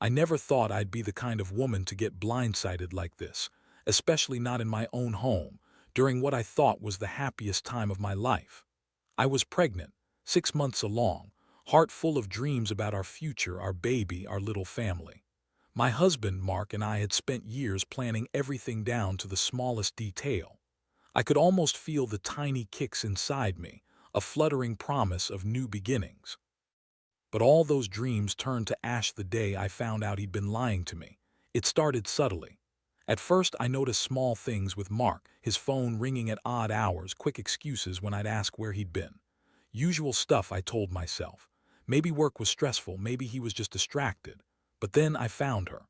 I never thought I'd be the kind of woman to get blindsided like this, especially not in my own home, during what I thought was the happiest time of my life. I was pregnant, 6 months along, heart full of dreams about our future, our baby, our little family. My husband, Mark, and I had spent years planning everything down to the smallest detail. I could almost feel the tiny kicks inside me, a fluttering promise of new beginnings. But all those dreams turned to ash the day I found out he'd been lying to me. It started subtly. At first, I noticed small things with Mark, his phone ringing at odd hours, quick excuses when I'd ask where he'd been. Usual stuff, I told myself. Maybe work was stressful, maybe he was just distracted. But then I found her.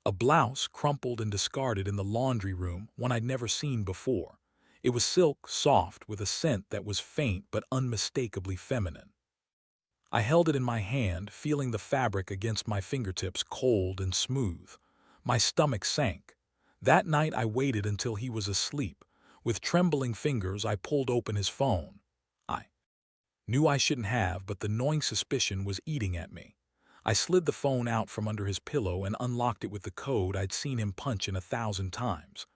A blouse, crumpled and discarded in the laundry room, one I'd never seen before. It was silk, soft, with a scent that was faint but unmistakably feminine. I held it in my hand, feeling the fabric against my fingertips, cold and smooth. My stomach sank. That night I waited until he was asleep. With trembling fingers I pulled open his phone. I knew I shouldn't have, but the gnawing suspicion was eating at me. I slid the phone out from under his pillow and unlocked it with the code I'd seen him punch in 1,000 times.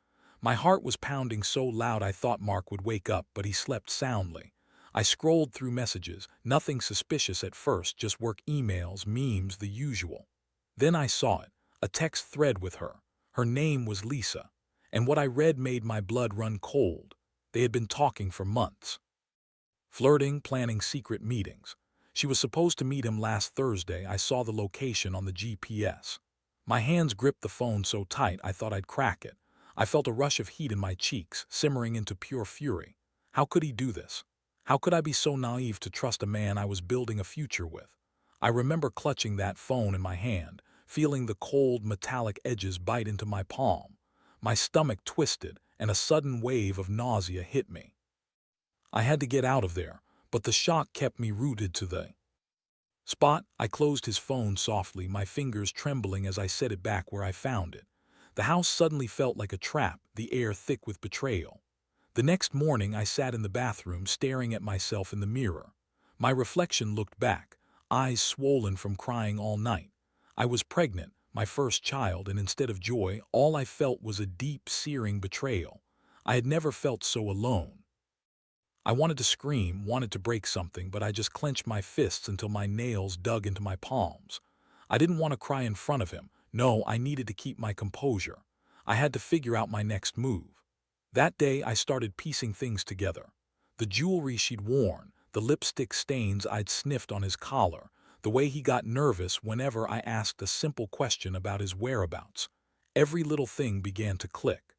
My heart was pounding so loud I thought Mark would wake up, but he slept soundly. I scrolled through messages, nothing suspicious at first, just work emails, memes, the usual. Then I saw it, a text thread with her. Her name was Lisa, and what I read made my blood run cold. They had been talking for months. Flirting, planning secret meetings. She was supposed to meet him last Thursday. I saw the location on the GPS. My hands gripped the phone so tight I thought I'd crack it. I felt a rush of heat in my cheeks, simmering into pure fury. How could he do this? How could I be so naive to trust a man I was building a future with? I remember clutching that phone in my hand, feeling the cold, metallic edges bite into my palm. My stomach twisted, and a sudden wave of nausea hit me. I had to get out of there, but the shock kept me rooted to the spot. I closed his phone softly, my fingers trembling as I set it back where I found it. The house suddenly felt like a trap, the air thick with betrayal. The next morning I sat in the bathroom staring at myself in the mirror. My reflection looked back, eyes swollen from crying all night. I was pregnant, my first child, and instead of joy, all I felt was a deep, searing betrayal. I had never felt so alone. I wanted to scream, wanted to break something, but I just clenched my fists until my nails dug into my palms. I didn't want to cry in front of him. No, I needed to keep my composure. I had to figure out my next move. That day I started piecing things together. The jewelry she'd worn, the lipstick stains I'd sniffed on his collar, the way he got nervous whenever I asked a simple question about his whereabouts. Every little thing began to click.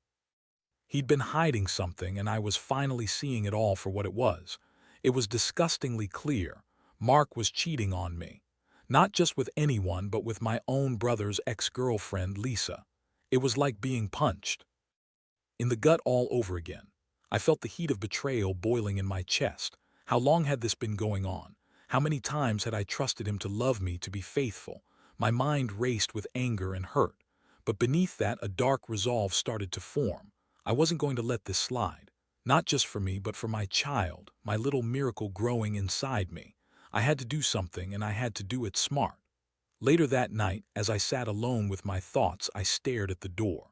He'd been hiding something, and I was finally seeing it all for what it was. It was disgustingly clear. Mark was cheating on me. Not just with anyone, but with my own brother's ex-girlfriend, Lisa. It was like being punched in the gut all over again. I felt the heat of betrayal boiling in my chest. How long had this been going on? How many times had I trusted him to love me, to be faithful? My mind raced with anger and hurt. But beneath that, a dark resolve started to form. I wasn't going to let this slide. Not just for me, but for my child, my little miracle growing inside me. I had to do something, and I had to do it smart. Later that night, as I sat alone with my thoughts, I stared at the door.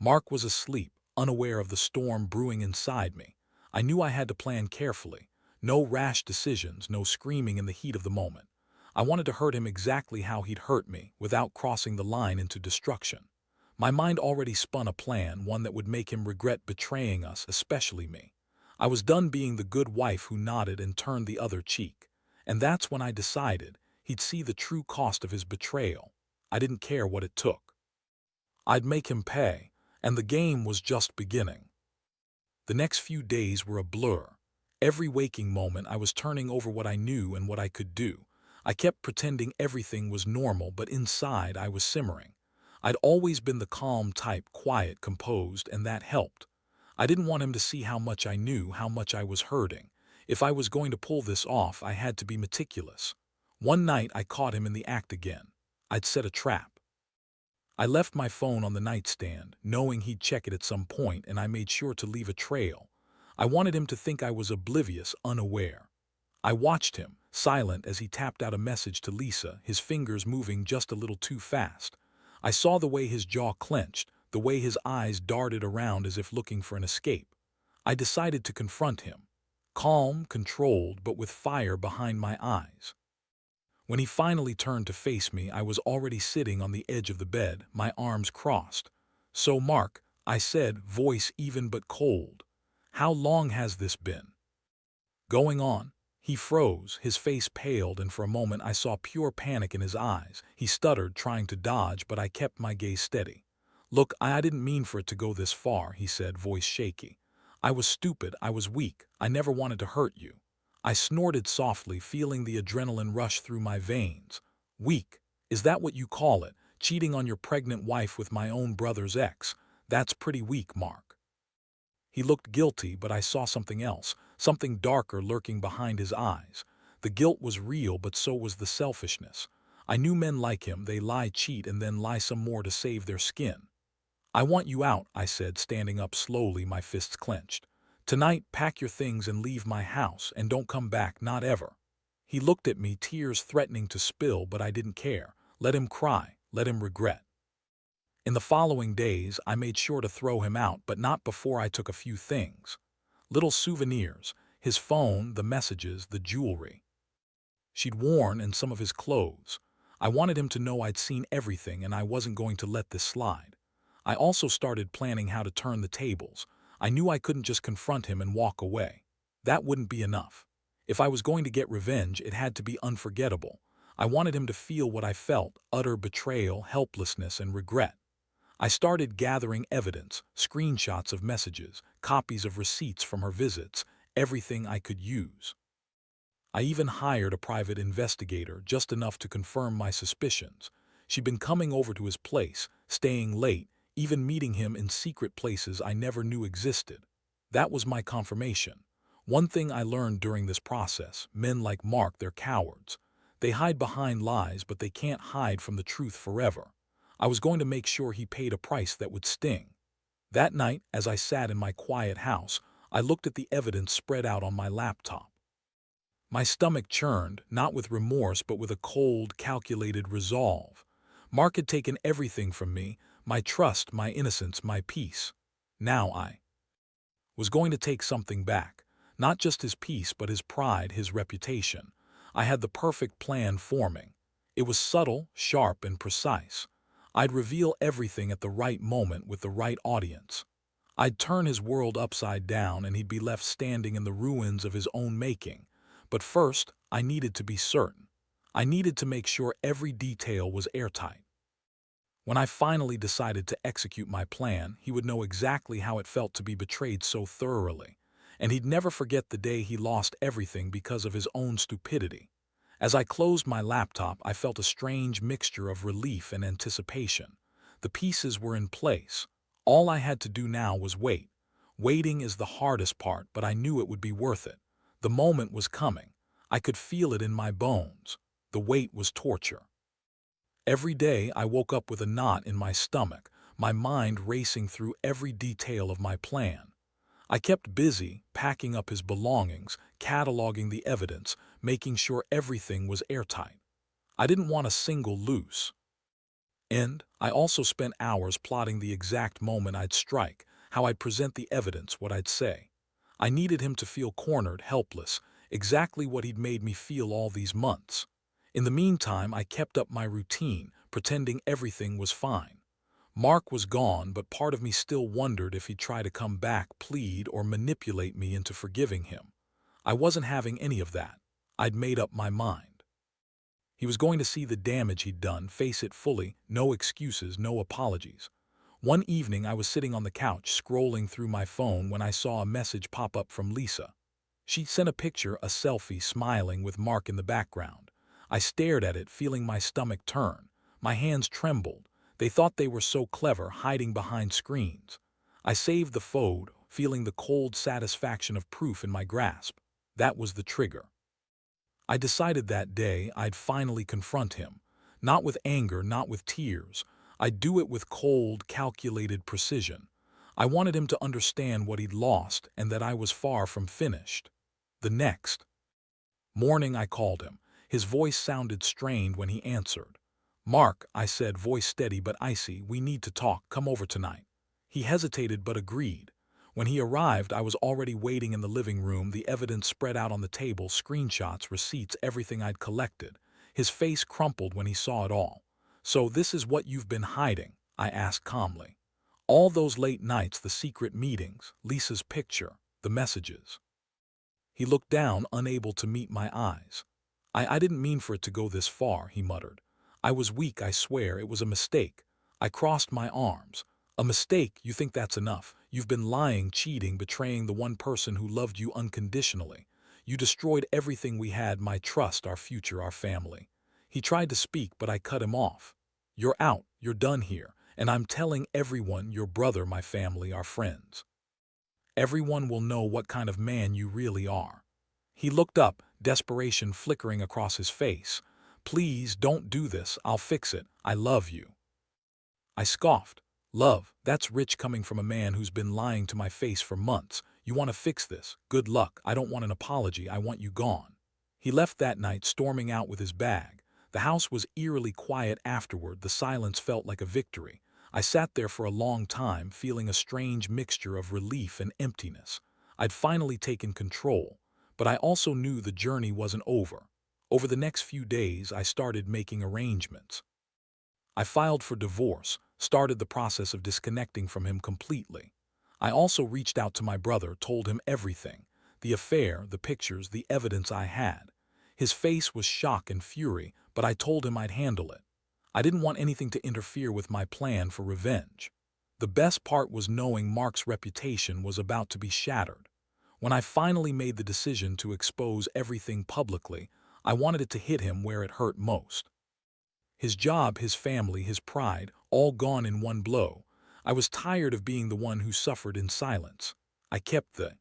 Mark was asleep, unaware of the storm brewing inside me. I knew I had to plan carefully. No rash decisions, no screaming in the heat of the moment. I wanted to hurt him exactly how he'd hurt me, without crossing the line into destruction. My mind already spun a plan, one that would make him regret betraying us, especially me. I was done being the good wife who nodded and turned the other cheek. And that's when I decided he'd see the true cost of his betrayal. I didn't care what it took. I'd make him pay, and the game was just beginning. The next few days were a blur. Every waking moment I was turning over what I knew and what I could do. I kept pretending everything was normal, but inside I was simmering. I'd always been the calm type, quiet, composed, and that helped. I didn't want him to see how much I knew, how much I was hurting. If I was going to pull this off, I had to be meticulous. One night I caught him in the act again. I'd set a trap. I left my phone on the nightstand, knowing he'd check it at some point, and I made sure to leave a trail. I wanted him to think I was oblivious, unaware. I watched him, silent as he tapped out a message to Lisa, his fingers moving just a little too fast. I saw the way his jaw clenched, the way his eyes darted around as if looking for an escape. I decided to confront him. Calm, controlled, but with fire behind my eyes. When he finally turned to face me, I was already sitting on the edge of the bed, my arms crossed. "So, Mark," I said, voice even but cold, "how long has this been going on?" He froze, his face paled, and for a moment I saw pure panic in his eyes. He stuttered, trying to dodge, but I kept my gaze steady. "Look, I didn't mean for it to go this far," he said, voice shaky. "I was stupid, I was weak, I never wanted to hurt you." I snorted softly, feeling the adrenaline rush through my veins. "Weak? Is that what you call it? Cheating on your pregnant wife with my own brother's ex? That's pretty weak, Mark." He looked guilty, but I saw something else, something darker lurking behind his eyes. The guilt was real, but so was the selfishness. I knew men like him, they lie, cheat, and then lie some more to save their skin. "I want you out," I said, standing up slowly, my fists clenched. "Tonight, pack your things and leave my house, and don't come back, not ever." He looked at me, tears threatening to spill, but I didn't care. Let him cry, let him regret. In the following days, I made sure to throw him out, but not before I took a few things. Little souvenirs, his phone, the messages, the jewelry she'd worn, and some of his clothes. I wanted him to know I'd seen everything, and I wasn't going to let this slide. I also started planning how to turn the tables. I knew I couldn't just confront him and walk away. That wouldn't be enough. If I was going to get revenge, it had to be unforgettable. I wanted him to feel what I felt: utter betrayal, helplessness, and regret. I started gathering evidence, screenshots of messages, copies of receipts from her visits, everything I could use. I even hired a private investigator, just enough to confirm my suspicions. She'd been coming over to his place, staying late, even meeting him in secret places I never knew existed. That was my confirmation. One thing I learned during this process: men like Mark, they're cowards. They hide behind lies, but they can't hide from the truth forever. I was going to make sure he paid a price that would sting. That night, as I sat in my quiet house, I looked at the evidence spread out on my laptop. My stomach churned, not with remorse but with a cold, calculated resolve. Mark had taken everything from me: my trust, my innocence, my peace. Now I was going to take something back. Not just his peace, but his pride, his reputation. I had the perfect plan forming. It was subtle, sharp, and precise. I'd reveal everything at the right moment with the right audience. I'd turn his world upside down, and he'd be left standing in the ruins of his own making. But first, I needed to be certain. I needed to make sure every detail was airtight. When I finally decided to execute my plan, he would know exactly how it felt to be betrayed so thoroughly, and he'd never forget the day he lost everything because of his own stupidity. As I closed my laptop, I felt a strange mixture of relief and anticipation. The pieces were in place. All I had to do now was wait. Waiting is the hardest part, but I knew it would be worth it. The moment was coming. I could feel it in my bones. The wait was torture. Every day I woke up with a knot in my stomach, my mind racing through every detail of my plan. I kept busy, packing up his belongings, cataloging the evidence, making sure everything was airtight. I didn't want a single loose end. I also spent hours plotting the exact moment I'd strike, how I'd present the evidence, what I'd say. I needed him to feel cornered, helpless, exactly what he'd made me feel all these months. In the meantime, I kept up my routine, pretending everything was fine. Mark was gone, but part of me still wondered if he'd try to come back, plead, or manipulate me into forgiving him. I wasn't having any of that. I'd made up my mind. He was going to see the damage he'd done, face it fully, no excuses, no apologies. One evening I was sitting on the couch, scrolling through my phone, when I saw a message pop up from Lisa. She sent a picture, a selfie, smiling with Mark in the background. I stared at it, feeling my stomach turn. My hands trembled. They thought they were so clever, hiding behind screens. I saved the photo, feeling the cold satisfaction of proof in my grasp. That was the trigger. I decided that day I'd finally confront him. Not with anger, not with tears. I'd do it with cold, calculated precision. I wanted him to understand what he'd lost and that I was far from finished. The next Morning, I called him. His voice sounded strained when he answered. "Mark," I said, voice steady but icy, "we need to talk. Come over tonight." He hesitated but agreed. When he arrived, I was already waiting in the living room, the evidence spread out on the table, screenshots, receipts, everything I'd collected. His face crumpled when he saw it all. "So this is what you've been hiding?" I asked calmly. "All those late nights, the secret meetings, Lisa's picture, the messages." He looked down, unable to meet my eyes. I didn't mean for it to go this far," he muttered. "I was weak, I swear. It was a mistake." I crossed my arms. "A mistake? You think that's enough? You've been lying, cheating, betraying the one person who loved you unconditionally. You destroyed everything we had, my trust, our future, our family." He tried to speak, but I cut him off. "You're out. You're done here. And I'm telling everyone, your brother, my family, our friends. Everyone will know what kind of man you really are." He looked up, desperation flickering across his face. "Please don't do this. I'll fix it. I love you." I scoffed. "Love? That's rich coming from a man who's been lying to my face for months. You want to fix this? Good luck. I don't want an apology. I want you gone." He left that night, storming out with his bag. The house was eerily quiet afterward. The silence felt like a victory. I sat there for a long time, feeling a strange mixture of relief and emptiness. I'd finally taken control, but I also knew the journey wasn't over. Over the next few days, I started making arrangements. I filed for divorce, started the process of disconnecting from him completely. I also reached out to my brother, told him everything, the affair, the pictures, the evidence I had. His face was shock and fury, but I told him I'd handle it. I didn't want anything to interfere with my plan for revenge. The best part was knowing Mark's reputation was about to be shattered. When I finally made the decision to expose everything publicly, I wanted it to hit him where it hurt most. His job, his family, his pride, all gone in one blow. I was tired of being the one who suffered in silence. I kept the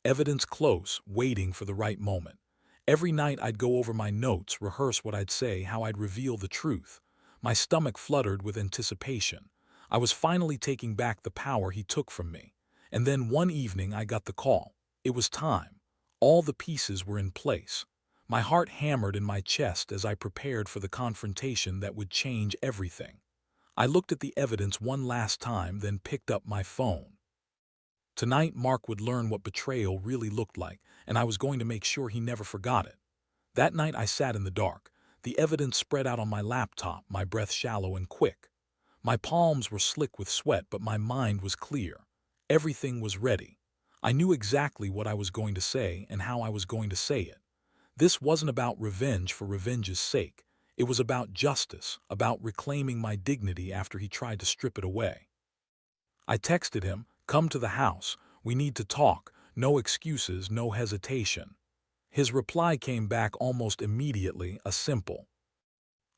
evidence close, waiting for the right moment. Every night I'd go over my notes, rehearse what I'd say, how I'd reveal the truth. My stomach fluttered with anticipation. I was finally taking back the power he took from me. And then one evening I got the call. It was time. All the pieces were in place. My heart hammered in my chest as I prepared for the confrontation that would change everything. I looked at the evidence one last time, then picked up my phone. Tonight, Mark would learn what betrayal really looked like, and I was going to make sure he never forgot it. That night I sat in the dark, the evidence spread out on my laptop, my breath shallow and quick. My palms were slick with sweat, but my mind was clear. Everything was ready. I knew exactly what I was going to say and how I was going to say it. This wasn't about revenge for revenge's sake. It was about justice, about reclaiming my dignity after he tried to strip it away. I texted him, "Come to the house. We need to talk. No excuses, no hesitation." His reply came back almost immediately, a simple,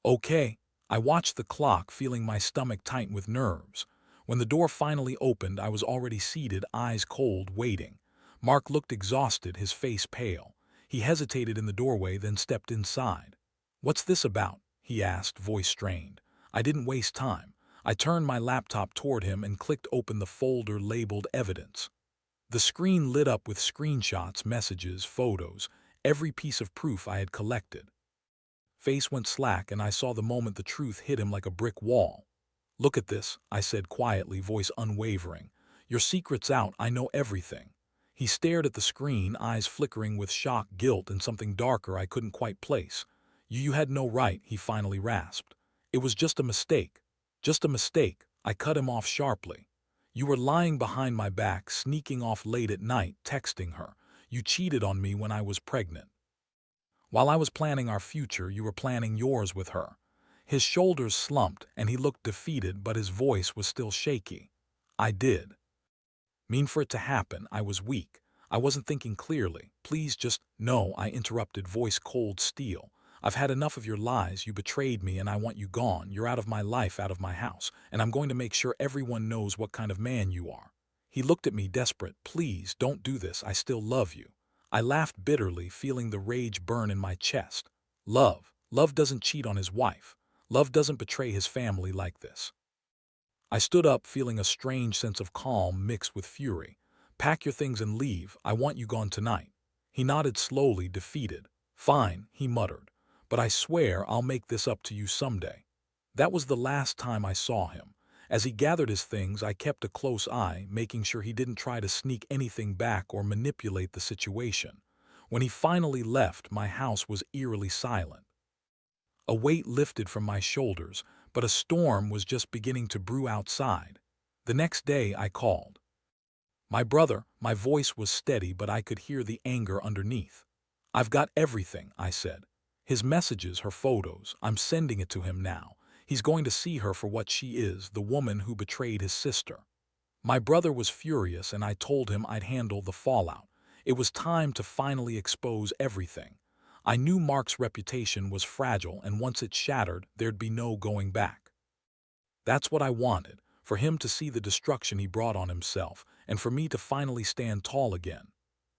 "Okay." I watched the clock, feeling my stomach tighten with nerves. When the door finally opened, I was already seated, eyes cold, waiting. Mark looked exhausted, his face pale. He hesitated in the doorway, then stepped inside. "What's this about?" he asked, voice strained. I didn't waste time. I turned my laptop toward him and clicked open the folder labeled Evidence. The screen lit up with screenshots, messages, photos, every piece of proof I had collected. Face went slack, and I saw the moment the truth hit him like a brick wall. "Look at this," I said quietly, voice unwavering. "Your secret's out. I know everything." He stared at the screen, eyes flickering with shock, guilt, and something darker I couldn't quite place. You had no right," he finally rasped. "It was just a mistake. Just a mistake." I cut him off sharply. "You were lying behind my back, sneaking off late at night, texting her. You cheated on me when I was pregnant. While I was planning our future, you were planning yours with her." His shoulders slumped, and he looked defeated, but his voice was still shaky. "I did mean for it to happen. I was weak. I wasn't thinking clearly. Please just—" "No," I interrupted, voice cold steel. "I've had enough of your lies. You betrayed me, and I want you gone. You're out of my life, out of my house, and I'm going to make sure everyone knows what kind of man you are." He looked at me, desperate. "Please, don't do this. I still love you." I laughed bitterly, feeling the rage burn in my chest. Love doesn't cheat on his wife. Love doesn't betray his family like this." I stood up, feeling a strange sense of calm mixed with fury. "Pack your things and leave. I want you gone tonight." He nodded slowly, defeated. "Fine," he muttered, "but I swear I'll make this up to you someday." That was the last time I saw him. As he gathered his things, I kept a close eye, making sure he didn't try to sneak anything back or manipulate the situation. When he finally left, my house was eerily silent. A weight lifted from my shoulders, but a storm was just beginning to brew outside. The next day I called. "My brother," my voice was steady, but I could hear the anger underneath. "I've got everything," I said. "His messages, her photos, I'm sending it to him now. He's going to see her for what she is, the woman who betrayed his sister." My brother was furious, and I told him I'd handle the fallout. It was time to finally expose everything. I knew Mark's reputation was fragile, and once it shattered, there'd be no going back. That's what I wanted, for him to see the destruction he brought on himself, and for me to finally stand tall again.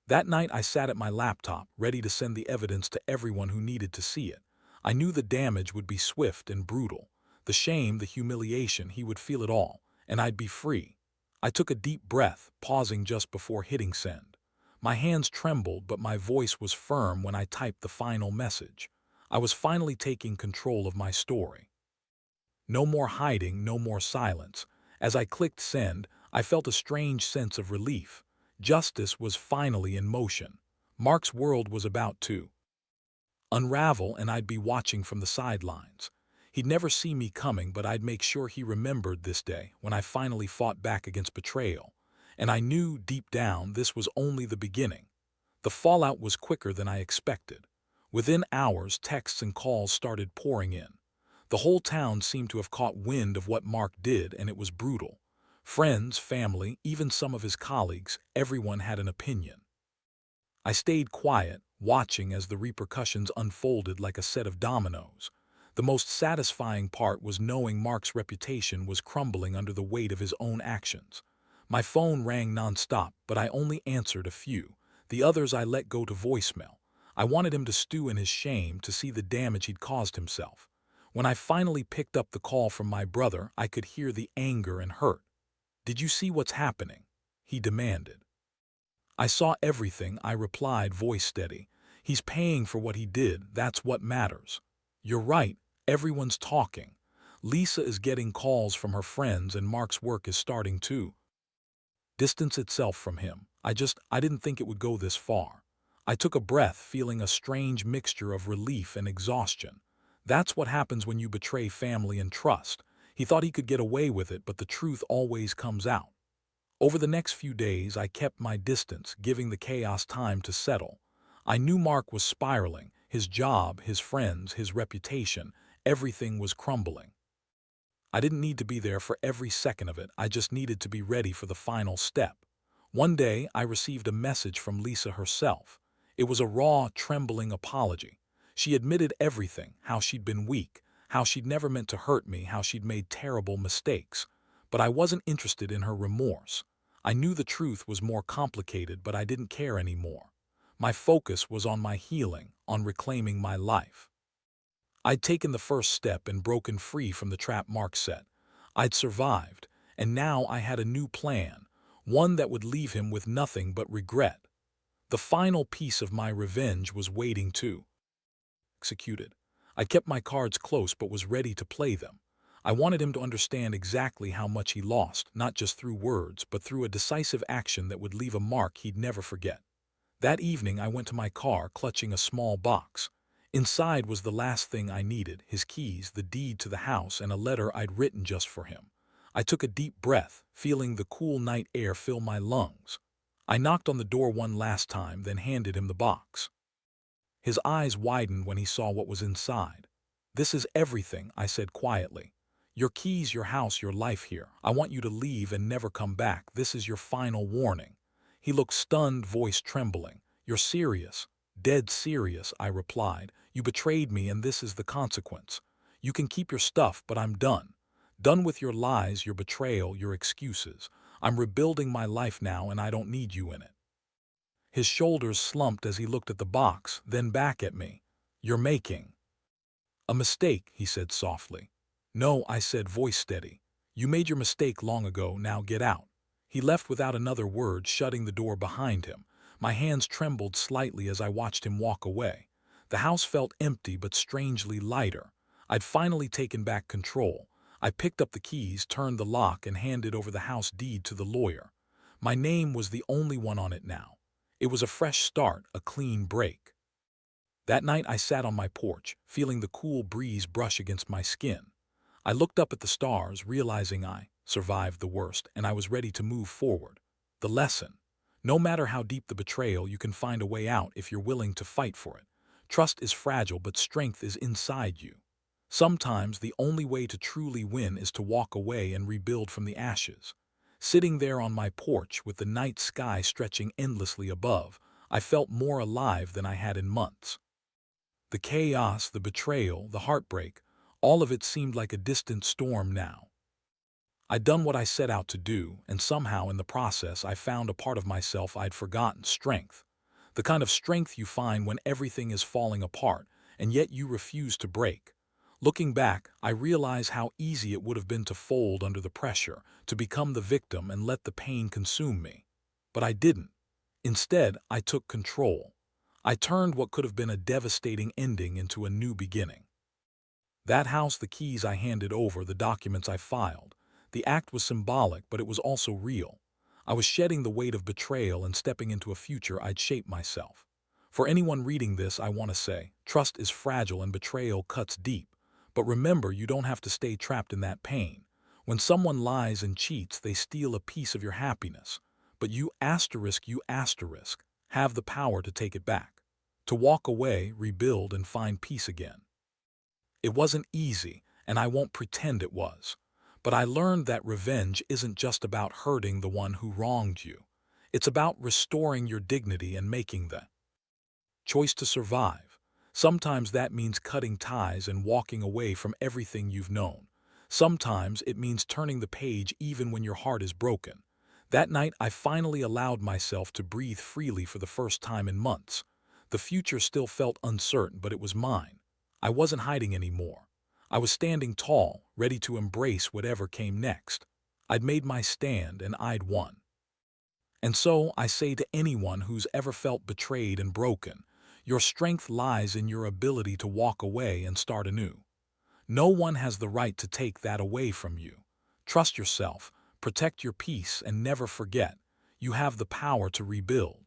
That night I sat at my laptop, ready to send the evidence to everyone who needed to see it. I knew the damage would be swift and brutal. The shame, the humiliation, he would feel it all, and I'd be free. I took a deep breath, pausing just before hitting send. My hands trembled, but my voice was firm when I typed the final message. I was finally taking control of my story. No more hiding, no more silence. As I clicked send, I felt a strange sense of relief. Justice was finally in motion. Mark's world was about to unravel, and I'd be watching from the sidelines. He'd never see me coming, but I'd make sure he remembered this day when I finally fought back against betrayal. And I knew deep down this was only the beginning. The fallout was quicker than I expected. Within hours, texts and calls started pouring in. The whole town seemed to have caught wind of what Mark did, and it was brutal. Friends, family, even some of his colleagues, everyone had an opinion. I stayed quiet, watching as the repercussions unfolded like a set of dominoes. The most satisfying part was knowing Mark's reputation was crumbling under the weight of his own actions. My phone rang nonstop, but I only answered a few. The others I let go to voicemail. I wanted him to stew in his shame, to see the damage he'd caused himself. When I finally picked up the call from my brother, I could hear the anger and hurt. "Did you see what's happening?" he demanded. "I saw everything," I replied, voice steady. "He's paying for what he did, that's what matters." "You're right, everyone's talking. Lisa is getting calls from her friends, and Mark's work is starting to distance itself from him. I didn't think it would go this far." I took a breath, feeling a strange mixture of relief and exhaustion. That's what happens when you betray family and trust. He thought he could get away with it, but the truth always comes out. Over the next few days, I kept my distance, giving the chaos time to settle. I knew Mark was spiraling. His job, his friends, his reputation, everything was crumbling. I didn't need to be there for every second of it. I just needed to be ready for the final step. One day, I received a message from Lisa herself. It was a raw, trembling apology. She admitted everything, how she'd been weak, how she'd never meant to hurt me, how she'd made terrible mistakes. But I wasn't interested in her remorse. I knew the truth was more complicated, but I didn't care anymore. My focus was on my healing, on reclaiming my life. I'd taken the first step and broken free from the trap Mark set. I'd survived, and now I had a new plan, one that would leave him with nothing but regret. The final piece of my revenge was waiting to executed. I kept my cards close but was ready to play them. I wanted him to understand exactly how much he lost, not just through words, but through a decisive action that would leave a mark he'd never forget. That evening I went to my car, clutching a small box. Inside was the last thing I needed: his keys, the deed to the house, and a letter I'd written just for him. I took a deep breath, feeling the cool night air fill my lungs. I knocked on the door one last time, then handed him the box. His eyes widened when he saw what was inside. "This is everything," I said quietly. "Your keys, your house, your life here. I want you to leave and never come back. This is your final warning." He looked stunned, voice trembling. "You're serious?" "Dead serious," I replied. "You betrayed me, and this is the consequence. You can keep your stuff, but I'm done. Done with your lies, your betrayal, your excuses. I'm rebuilding my life now, and I don't need you in it." His shoulders slumped as he looked at the box, then back at me. "You're making a mistake," he said softly. "No," I said, voice steady. "You made your mistake long ago, now get out." He left without another word, shutting the door behind him. My hands trembled slightly as I watched him walk away. The house felt empty but strangely lighter. I'd finally taken back control. I picked up the keys, turned the lock, and handed over the house deed to the lawyer. My name was the only one on it now. It was a fresh start, a clean break. That night I sat on my porch, feeling the cool breeze brush against my skin. I looked up at the stars, realizing I survived the worst, and I was ready to move forward. The lesson: no matter how deep the betrayal, you can find a way out if you're willing to fight for it. Trust is fragile, but strength is inside you. Sometimes the only way to truly win is to walk away and rebuild from the ashes. Sitting there on my porch with the night sky stretching endlessly above, I felt more alive than I had in months. The chaos, the betrayal, the heartbreak, all of it seemed like a distant storm now. I'd done what I set out to do, and somehow in the process I found a part of myself I'd forgotten: strength. The kind of strength you find when everything is falling apart, and yet you refuse to break. Looking back, I realize how easy it would have been to fold under the pressure, to become the victim and let the pain consume me. But I didn't. Instead, I took control. I turned what could have been a devastating ending into a new beginning. That house, the keys I handed over, the documents I filed. The act was symbolic, but it was also real. I was shedding the weight of betrayal and stepping into a future I'd shaped myself. For anyone reading this, I want to say, trust is fragile and betrayal cuts deep. But remember, you don't have to stay trapped in that pain. When someone lies and cheats, they steal a piece of your happiness. But you have the power to take it back. To walk away, rebuild, and find peace again. It wasn't easy, and I won't pretend it was. But I learned that revenge isn't just about hurting the one who wronged you. It's about restoring your dignity and making the choice to survive. Sometimes that means cutting ties and walking away from everything you've known. Sometimes it means turning the page even when your heart is broken. That night, I finally allowed myself to breathe freely for the first time in months. The future still felt uncertain, but it was mine. I wasn't hiding anymore. I was standing tall, ready to embrace whatever came next. I'd made my stand, and I'd won. And so I say to anyone who's ever felt betrayed and broken, your strength lies in your ability to walk away and start anew. No one has the right to take that away from you. Trust yourself, protect your peace, and never forget, you have the power to rebuild.